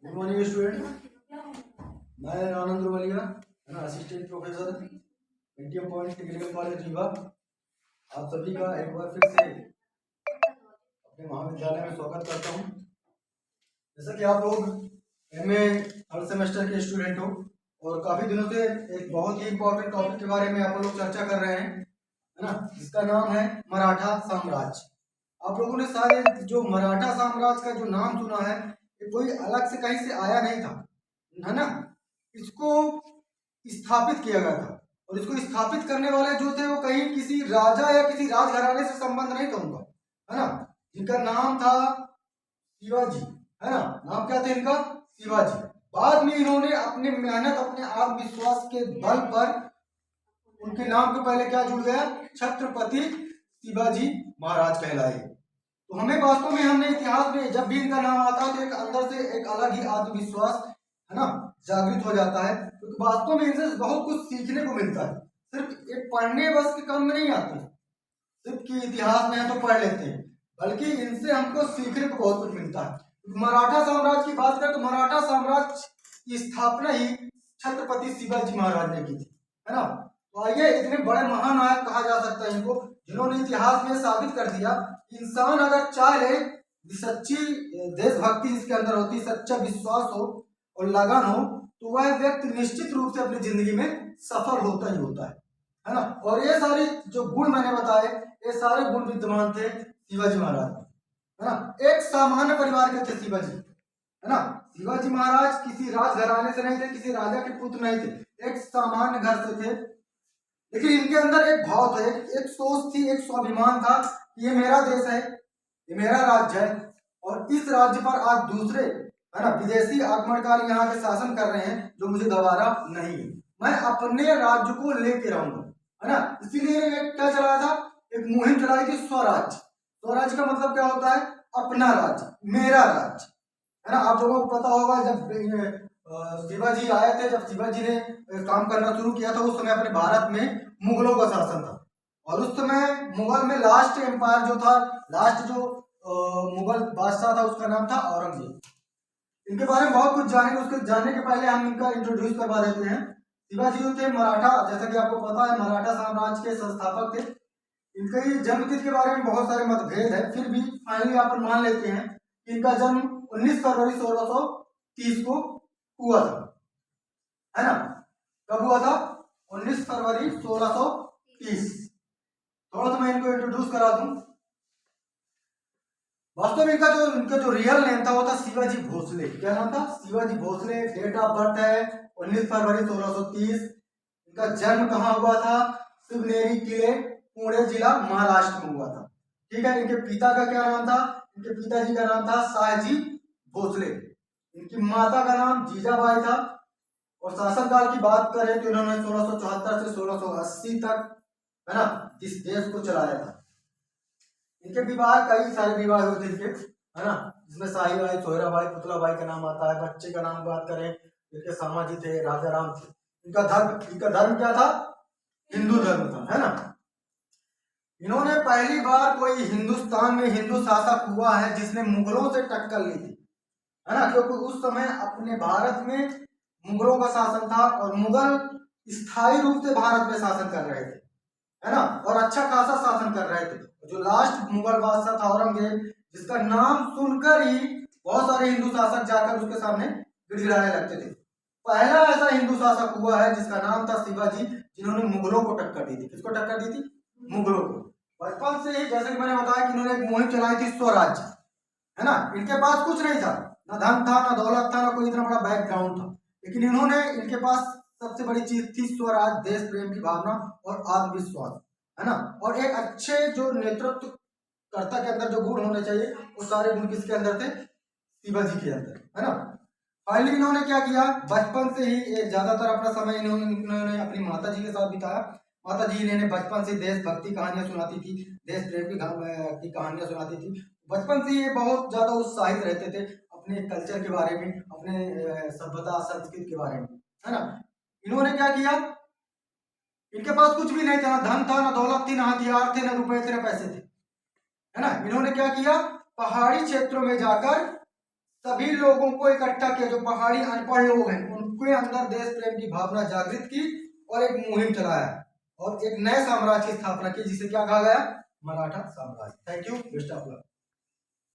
Good morning student. मैं आनंद रुमलिया है ना, assistant professor ATM point technical college Rewa. आप सभी का एक बार फिर से अपने महाविद्यालय में स्वागत करता हूं। जैसा कि आप लोग एमए थर्ड सेमेस्टर के स्टूडेंट हो और काफी दिनों से एक बहुत ही इंपॉर्टेंट टॉपिक के बारे में आप लोग चर्चा कर रहे हैं, है ना, जिसका नाम है मराठा साम्राज्य। आप लोगों ने शायद जो मराठा साम्राज्य का जो नाम सुना है, ये कोई अलग से कहीं से आया नहीं था, है ना। इसको स्थापित किया गया था और इसको स्थापित करने वाले जो थे वो कहीं किसी राजा या किसी राजघराने से संबंध नहीं था उनका, है ना, जिनका नाम था शिवाजी, है ना। नाम क्या था इनका? शिवाजी। बाद में इन्होंने अपनी मेहनत, अपने आत्मविश्वास के बल पर उनके नाम के पहले क्या जुड़ गया? छत्रपति शिवाजी महाराज कहलाए। तो हमें वास्तव में, हमने इतिहास में जब भी इनका नाम आता है तो एक अंदर से एक अलग ही आत्मविश्वास, है ना, जागृत हो जाता है, क्योंकि तो वास्तव में इनसे बहुत कुछ सीखने को मिलता है। सिर्फ एक पढ़ने बस के काम में नहीं आते, सिर्फ कि इतिहास में है तो पढ़ लेते हैं, बल्कि इनसे हमको सीखने को बहुत कुछ मिलता है। मराठा साम्राज्य की बात करें तो मराठा साम्राज्य की स्थापना ही छत्रपति शिवाजी महाराज ने की थी, है ना। तो आइए, इतने बड़े महानायक कहा जा सकता है इनको, जिन्होंने इतिहास में साबित कर दिया इंसान अगर चाह ले, सच्ची देशभक्ति इसके अंदर होती, सच्चा विश्वास हो और लगन हो, तो वह व्यक्ति निश्चित रूप से अपनी जिंदगी में सफल होता ही होता है ना। और ये सारे जो गुण मैंने बताए, ये सारे गुण विद्यमान थे शिवाजी महाराज, है ना। एक सामान्य परिवार के थे शिवाजी, है ना। शिवाजी महाराज किसी राजघराने से नहीं थे, किसी राजा के पुत्र नहीं थे, एक सामान्य घर से थे। लेकिन इनके अंदर एक भाव था, एक सोच थी, एक स्वाभिमान था कि ये मेरा देश है, ये मेरा राज्य है और इस राज्य पर आज दूसरे, है ना, विदेशी आक्रमणकारी यहाँ के शासन कर रहे हैं जो मुझे गवारा नहीं है। मैं अपने राज्य को लेके रहूंगा, है ना। इसीलिए क्या चलाया था? एक मुहिम चलाई थी, स्वराज्य। स्वराज्य का मतलब क्या होता है? अपना राज्य, मेरा राज्य, है ना। आप लोगों को पता होगा जब शिवाजी आए थे, जब शिवाजी ने काम करना शुरू किया था, उस समय अपने भारत में मुगलों का शासन था और उस समय मुगल में लास्ट एम्पायर जो था, लास्ट जो मुगल बादशाह था, उसका नाम था औरंगजेब। इनके बारे में बहुत कुछ जानेंगे, उसके जानने के पहले हम इनका इंट्रोड्यूस करवा देते हैं। शिवाजी जो थे मराठा, जैसा कि आपको पता है, मराठा साम्राज्य के संस्थापक थे। इनके जन्म तिथि के बारे में बहुत सारे मतभेद है, फिर भी फाइनली आप मान लेते हैं कि इनका जन्म 19 फरवरी 1630 को हुआ था, है ना। कब हुआ था? 19 फरवरी 1630। थोड़ा सा मैं इनको इंट्रोड्यूस करा दूं। वास्तव में इनका जो रियल नेम था वो था शिवाजी भोसले। क्या नाम था? Shivaji Bhosle. Date of birth है 19 फरवरी 1630। इनका जन्म कहाँ हुआ था? शिवनेरी किले, पुणे जिला, महाराष्ट्र में हुआ था। ठीक है। इनके पिता का क्या नाम था? इनके पिताजी का नाम था शाहजी भोसले। इनकी माता का नाम जीजाबाई था। और शासनकाल की बात करें तो इन्होंने 1674 से 1680 तक, है ना, इस देश को चलाया था। इनके विवाह, कई सारे विवाह हुए थे इनके, है ना, जिसमें शाही बाई, सोहरा बाई, पुतला बाई का नाम आता है। बच्चे का नाम बात करें, इनके सामाजी थे, राजा राम थे। इनका धर्म क्या था? हिंदू धर्म था, है ना। इन्होंने पहली बार कोई हिंदुस्तान में हिंदू शासक हुआ है जिसने मुगलों से टक्कर ली थी, है ना, क्योंकि उस समय अपने भारत में मुगलों का शासन था और मुगल स्थायी रूप से भारत में शासन कर रहे थे, है ना, और अच्छा खासा शासन कर रहे थे। जो लास्ट मुगल बादशाह था औरंगजेब, जिसका नाम सुनकर ही बहुत सारे हिंदू शासक जाकर उसके सामने गिड़गिड़ाने लगते थे। पहला ऐसा हिंदू शासक हुआ है जिसका नाम था शिवाजी, जिन्होंने मुगलों को टक्कर दी थी। किसको टक्कर दी थी? मुगलों को। बचपन से ही, जैसे कि मैंने बताया कि इन्होंने एक मुहिम चलाई थी, स्वराज्य, है ना। इनके पास कुछ नहीं था, ना धन था, ना दौलत था, ना कोई इतना बड़ा बैकग्राउंड था, लेकिन इनके पास सबसे बड़ी चीज थी स्वराज, देश प्रेम की भावना और आत्मविश्वास, है ना। और एक अच्छे जो नेतृत्व कर्ता के अंदर जो गुण होने चाहिए, वो सारे गुण किसके अंदर थे? शिवाजी के अंदर, है ना। फाइनली इन्होंने क्या किया? बचपन से ही ज्यादातर अपना समय इन्होंने अपनी माता जी के साथ बिताया। माता जी इन्हें बचपन से देशभक्ति कहानियां सुनाती थी, देश प्रेम की कहानियां सुनाती थी। बचपन से ये बहुत ज्यादा उत्साहित रहते थे अपने कल्चर के बारे में, अपने सभ्यता संस्कृति के बारे में, है ना। इन्होंने क्या किया? इनके पास कुछ भी नहीं था, ना धन था, ना दौलत थी, ना हथियार थे, ना रुपए थे, ना पैसे थे, है ना। इन्होंने क्या किया? पहाड़ी क्षेत्रों में जाकर सभी लोगों को इकट्ठा किया, जो पहाड़ी अनपढ़ लोग हैं उनके अंदर देश प्रेम की भावना जागृत की और एक मुहिम चलाया और एक नए साम्राज्य की स्थापना की, जिसे क्या कहा गया, मराठा साम्राज्य। Thank you, best of luck.